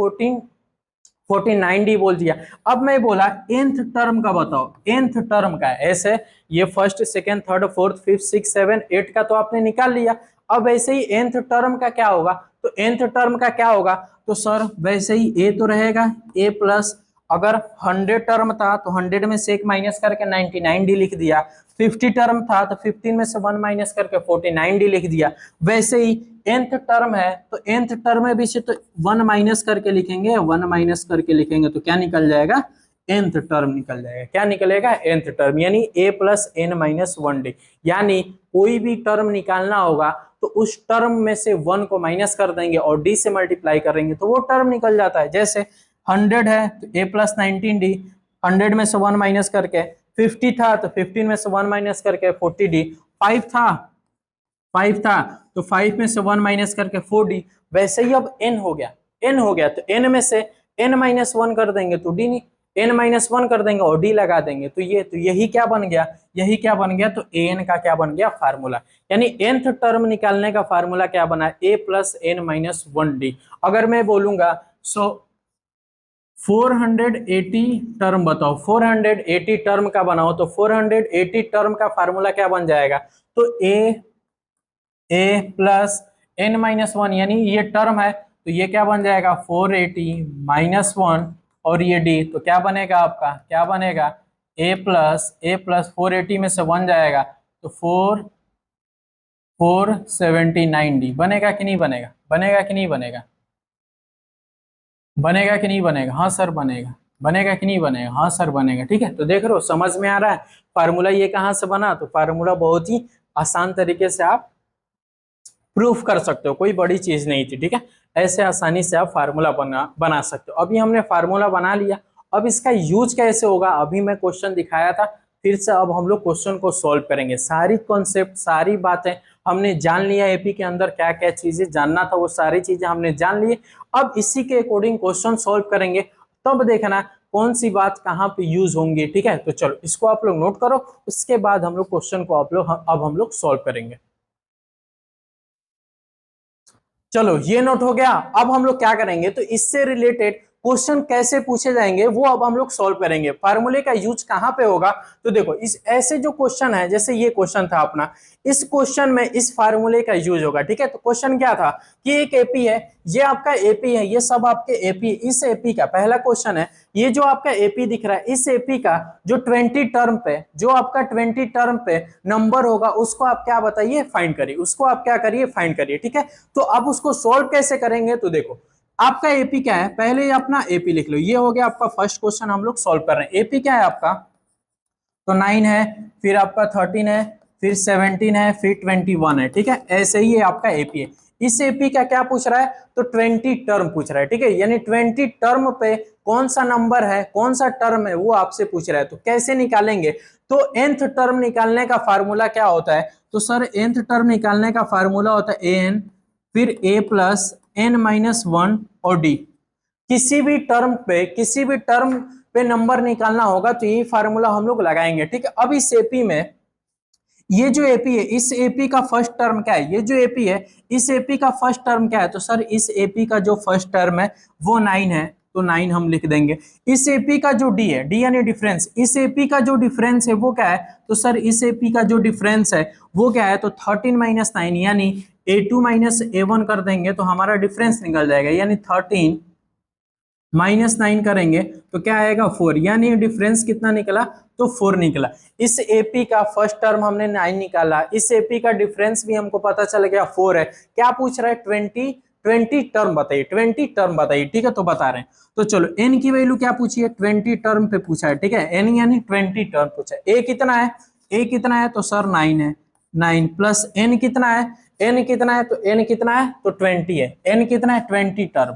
49D बोल दिया। अब मैं बोला nth टर्म का बताओ, nth टर्म का ऐसे, ये first second third fourth fifth six seven eight का तो आपने निकाल लिया। अब वैसे ही nth टर्म का क्या होगा, तो nth टर्म का क्या होगा, तो सर वैसे ही A तो रहेगा A प्लस, अगर 100 टर्म था तो 100 में से एक माइनस करके 99D लिख दिया। 50 टर्म था तो 15 में से 1 माइनस करके 49D लिख दिया। वैसे ही nth टर्म है तो nth टर्म में भी से तो 1 माइनस करके लिखेंगे, 1 माइनस करके लिखेंगे तो क्या निकल जाएगा, nth टर्म निकल जाएगा। क्या निकलेगा, nth टर्म, यानी A plus n minus 1D। यानी कोई भी टर्म निकालना होगा तो उस टर्म में से 1 को माइनस कर देंगे और D से मल्टीप्लाई करेंगे तो वो टर्म निकल जाता है। जैसे 100 है तो A प्लस 19D, 100 में से 1 माइनस करके, 50 था तो 15 में से 1 माइनस करके 40D, 5 था तो 5 में से 1 माइनस करके 4D। वैसे ही अब n हो गया, तो n में से n माइनस 1 कर देंगे तो D नहीं, n माइनस 1 कर देंगे और D लगा देंगे तो यही क्या बन गया, तो an का क्या बन गया, फार्मूला। यानी nth टर्म निकालने का फार्मूला क्या बना, A plus n minus 1D। अगर मैं बोलूंगा 480 टर्म बताओ, 480 टर्म का बनाओ, तो 480 टर्म का फार्मूला क्या बन जाएगा, तो A प्लस n माइनस 1, यानी ये टर्म है तो ये क्या बन जाएगा 480 माइनस 1 और ये डी, तो क्या बनेगा आपका, क्या बनेगा a प्लस 480 में से 1 जाएगा तो 479d बनेगा कि नहीं बनेगा, बनेगा कि नहीं बनेगा, बनेगा कि नहीं बनेगा, हाँ सर बनेगा, बनेगा कि नहीं बनेगा, हाँ सर बनेगा। ठीक है, तो देख रहे हो समझ में आ रहा है फार्मूला ये कहाँ से बना, तो फार्मूला बहुत ही आसान तरीके से आप प्रूफ कर सकते हो, कोई बड़ी चीज नहीं थी। ठीक है, ऐसे आसानी से आप फार्मूला बना सकते हो। अभी हमने फार्मूला बना लिया, अब इसका यूज कैसे होगा, अभी मैं क्वेश्चन दिखाया था, फिर से अब हम लोग क्वेश्चन को सॉल्व करेंगे। सारी कॉन्सेप्ट, सारी बातें हमने जान लिया, एपी के अंदर क्या क्या चीजें जानना था वो सारी चीजें हमने जान ली। अब इसी के अकॉर्डिंग क्वेश्चन सॉल्व करेंगे, तब देखना कौन सी बात कहाँ पे यूज होंगी। ठीक है, तो चलो इसको आप लोग नोट करो, उसके बाद हम लोग क्वेश्चन को अब हम लोग सॉल्व करेंगे। चलो ये नोट हो गया। अब हम लोग क्या करेंगे, तो इससे रिलेटेड क्वेश्चन कैसे पूछे जाएंगे वो अब हम लोग सॉल्व करेंगे। फार्मूले का यूज कहां पे होगा, तो देखो इस ऐसे जो क्वेश्चन है, जैसे ये क्वेश्चन था अपना, इस क्वेश्चन में इस फार्मूले का यूज होगा। ठीक है, तो क्वेश्चन क्या था कि एक एपी है, ये आपका एपी है, ये सब आपके एपी, इस एपी का पहला क्वेश्चन है, ये जो आपका एपी दिख रहा है, इस एपी का जो 20 टर्म पे, जो आपका 20 टर्म पे नंबर होगा उसको आप क्या बताइए, फाइंड करिए, उसको आप क्या करिए, फाइंड करिए। ठीक है, तो अब उसको सॉल्व कैसे करेंगे, तो देखो आपका एपी क्या है, पहले अपना एपी लिख लो, ये हो गया आपका फर्स्ट क्वेश्चन हम लोग सॉल्व कर रहे हैं। एपी क्या है आपका, तो 9 है, फिर आपका 13 है, फिर 17 है, फिर 21 है। ठीक है, ऐसे ही ये आपका एपी है। इस एपी का क्या पूछ रहा है, तो 20 टर्म पूछ रहा है। ठीक है, यानी 20 टर्म पे कौन सा नंबर है, कौन सा टर्म है वो आपसे पूछ रहा है। तो कैसे निकालेंगे, तो nth टर्म निकालने का फार्मूला क्या होता है, तो सर nth टर्म निकालने का फार्मूला होता है an, फिर a प्लस n माइनस 1 और d। किसी भी टर्म पे, किसी भी टर्म पे नंबर निकालना होगा तो यही फार्मूला हम लोग लगाएंगे। ठीक है, अब इस एपी में, ये जो एपी है, इस एपी का फर्स्ट टर्म क्या है, ये जो एपी है, इस एपी का फर्स्ट टर्म क्या है, तो सर इस एपी का जो फर्स्ट टर्म है वो 9 है, तो 9 हम लिख देंगे। इस एपी का जो डी है, डी यानी डिफरेंस, इस एपी का जो डिफरेंस है वो क्या है, तो सर इस एपी का जो डिफरेंस है वो क्या है, तो 13 माइनस 9 यानी a2 माइनस a1 कर देंगे तो हमारा डिफरेंस निकल जाएगा, यानी 13 माइनस 9 करेंगे तो क्या आएगा 4, यानी डिफरेंस कितना निकला, तो 4 निकला। इस एपी का फर्स्ट टर्म हमने 9 निकाला, इस एपी का डिफरेंस भी हमको पता चल गया 4 है। क्या पूछ रहा है, 20 टर्म बताइए, 20 टर्म बताइए। ठीक है, तो बता रहे हैं, तो चलो एन की वैल्यू क्या पूछी है, 20 टर्म पे पूछा है। ठीक है, एन यानी 20 टर्म पूछा है। ए कितना है, ए कितना है, तो सर 9 है, 9 प्लस एन कितना है, एन कितना है, तो एन कितना है, तो 20 है, एन कितना है, 20 टर्म,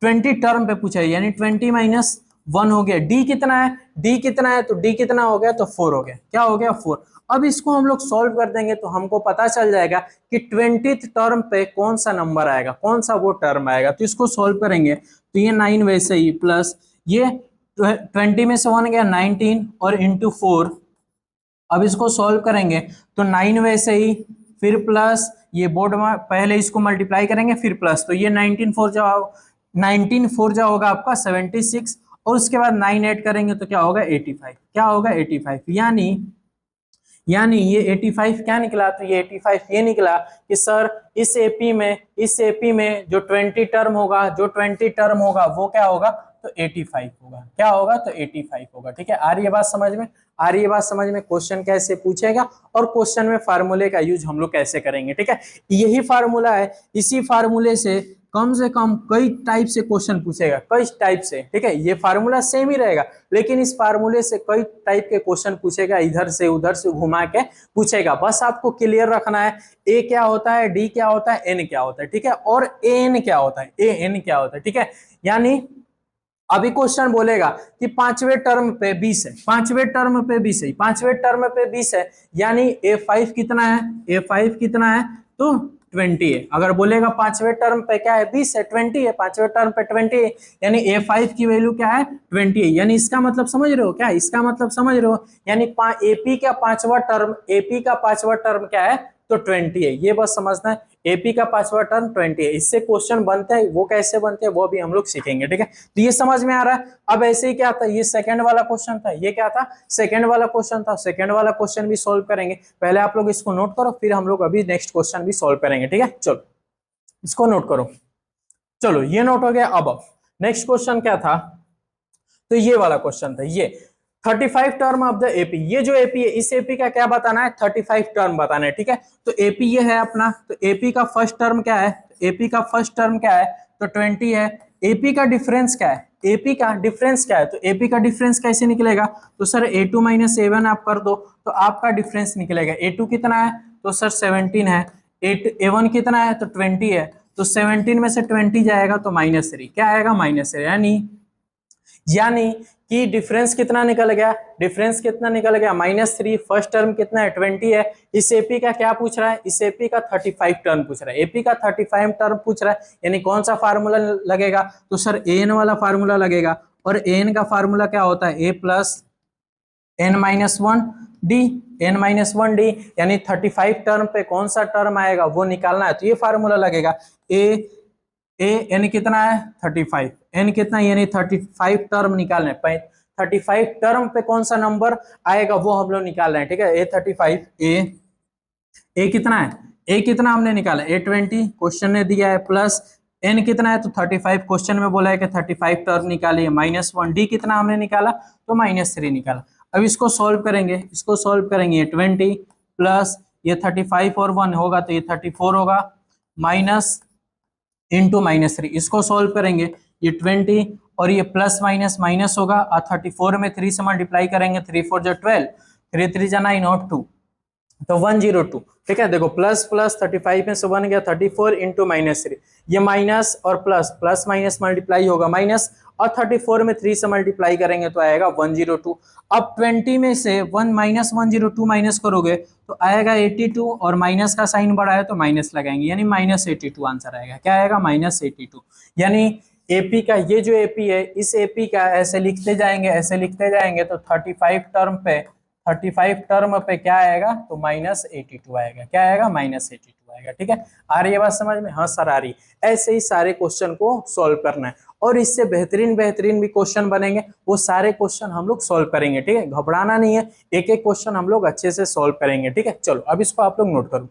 20 टर्म पे पूछा है, यानी 20 माइनस 1 हो गया। डी कितना है, डी कितना है, तो डी कितना हो गया, तो 4 हो गया, क्या हो गया 4। अब इसको हम लोग सॉल्व कर देंगे तो हमको पता चल जाएगा कि 20th टर्म पे कौन सा नंबर आएगा, कौन सा वो टर्म आएगा। तो इसको सॉल्व करेंगे तो ये 9 वैसे ही, प्लस ये 20 में से 1 गया 19 और इंटू 4। अब इसको सॉल्व करेंगे तो 9 वैसे ही, फिर प्लस ये बोर्ड में पहले इसको मल्टीप्लाई करेंगे फिर प्लस, तो ये 19 4 जा होगा आपका 76, और उसके बाद 9 ऐड करेंगे तो क्या होगा 85, क्या होगा 85, यानी ये 85 क्या निकला, तो ये 85 ये निकला कि सर इस एपी में, इस एपी में जो 20 टर्म होगा, जो 20 टर्म होगा वो क्या होगा, तो 85 होगा, क्या होगा, तो 85 होगा। ठीक है, आ रही है बात समझ में, आ रही है बात समझ में, क्वेश्चन कैसे पूछेगा और क्वेश्चन में फार्मूले का यूज हम लोग कैसे करेंगे। ठीक है, यही फार्मूला है, इसी फार्मूले से कम कई टाइप से क्वेश्चन पूछेगा, कई टाइप से। ठीक है, ये फार्मूला सेम ही रहेगा लेकिन इस फार्मूले से कई टाइप के क्वेश्चन पूछेगा, इधर से उधर से घुमा के पूछेगा। बस आपको क्लियर रखना है ए क्या होता है, डी क्या होता है, एन क्या होता है। ठीक है, और ए एन क्या होता है, ए एन क्या होता है। ठीक है, यानी अभी क्वेश्चन बोलेगा कि पांचवें टर्म पे 20 है, पांचवें टर्म पे 20 है, पांचवें टर्म पे 20 है, यानी A5 कितना है, A5 कितना है, तो 20 है। अगर बोलेगा पांचवें टर्म पे क्या है 20 है, 20 है, पांचवें टर्म पे 20 है, यानी A5 की वैल्यू क्या है 20 है। यानी इसका मतलब समझ रहे हो क्या, इसका मतलब समझ रहे हो, यानी एपी का पांचवा टर्म, एपी का पांचवा टर्म क्या है, तो 20 है। ये बस समझना है, एपी का पांचवा टर्म 20 है। इससे क्वेश्चन बनते हैं, वो कैसे बनते हैं वो भी हम लोग सीखेंगे। ठीक है, तो ये समझ में आ रहा है। अब ऐसे ही क्या था, ये सेकंड वाला क्वेश्चन था, ये क्या था, सेकंड वाला क्वेश्चन था। सेकंड वाला क्वेश्चन भी सॉल्व करेंगे, पहले आप लोग इसको नोट करो फिर हम लोग अभी नेक्स्ट क्वेश्चन भी सॉल्व करेंगे। ठीक है, चलो इसको नोट करो। चलो ये नोट हो गया। अब नेक्स्ट क्वेश्चन क्या था, तो ये वाला क्वेश्चन था, ये 35 टर्म ऑफ द एपी। ये जो एपी है, इस एपी का क्या बताना है, 35 टर्म बताना है, ठीक है। तो एपी ये है अपना, तो एपी का फर्स्ट टर्म क्या है, एपी का फर्स्ट टर्म क्या है, तो 20 है। एपी का डिफरेंस क्या है, एपी का डिफरेंस क्या है, तो एपी का डिफरेंस कैसे निकलेगा, तो सर a2 माइनस a1 आप कर दो तो आपका डिफरेंस निकलेगा। a2 कितना है, तो सर 17 है। a1 कितना है, तो 20 है। तो 17 में से 20 जाएगा तो -3, क्या आएगा, -3। यानी कि डिफरेंस कितना निकल गया, डिफरेंस कितना निकल गया, -3। फर्स्ट टर्म कितना है, 20 है। इस एपी का क्या पूछ रहा है, इस एपी का 35 टर्म पूछ रहा है, एपी का 35 टर्म पूछ रहा है। यानी कौन सा फार्मूला लगेगा, तो सर एन वाला फार्मूला लगेगा। और एन का फार्मूला क्या होता है, a प्लस n-1d, n-1d। यानी 35 टर्म पे कौन सा टर्म आएगा वो निकालना है, तो ये फार्मूला लगेगा। एन कितना है, 35, एन कितना यानी 35 टर्म निकालना है। 35 टर्म पे कौन सा नंबर आएगा वो हम लोग निकाल रहे हैं, ठीक है। A35, ए कितना है, ए कितना हमने निकाला, A20 क्वेश्चन ने दिया है, प्लस एन कितना है, तो 35 क्वेश्चन में बोला है कि 35 टर्म निकालिए, -1d कितना हमने निकाला, तो -3 निकाला। अब इसको सॉल्व करेंगे, इसको सॉल्व करेंगे, 20 प्लस ये 35 और 1 होगा तो ये 34 होगा, माइनस इंटू -3, इसको सॉल्व करेंगे, ये 20 और ये प्लस माइनस माइनस होगा, और 34 में 3 से मल्टीप्लाई करेंगे, 3 4 जो 12, 3 3 जा 9 और 2 तो 102, ठीक है। देखो प्लस प्लस 35 में से 1 गया, 34 इंटू -3, ये माइनस और प्लस, प्लस माइनस मल्टीप्लाई होगा माइनस, और 34 में 3 से मल्टीप्लाई करेंगे तो आएगा 102। अब 20 में से 1 माइनस 102 माइनस करोगे तो आएगा 82, और माइनस का साइन बड़ा है तो माइनस लगाएंगे, यानी -82 आंसर आएगा। क्या आएगा, -82। यानी एपी का, ये जो एपी है, इस एपी का ऐसे लिखते जाएंगे, ऐसे लिखते जाएंगे तो 35 टर्म पे, 35 टर्म पे क्या आएगा, तो -82 आएगा। क्या आएगा, -82 आएगा, ठीक है। आ रही है बात समझ में, हाँ सर आ रही। ऐसे ही सारे क्वेश्चन को सॉल्व करना है, और इससे बेहतरीन बेहतरीन भी क्वेश्चन बनेंगे, वो सारे क्वेश्चन हम लोग सॉल्व करेंगे, ठीक है। घबराना नहीं है, एक एक क्वेश्चन हम लोग अच्छे से सॉल्व करेंगे, ठीक है। चलो अब इसको आप लोग नोट करो।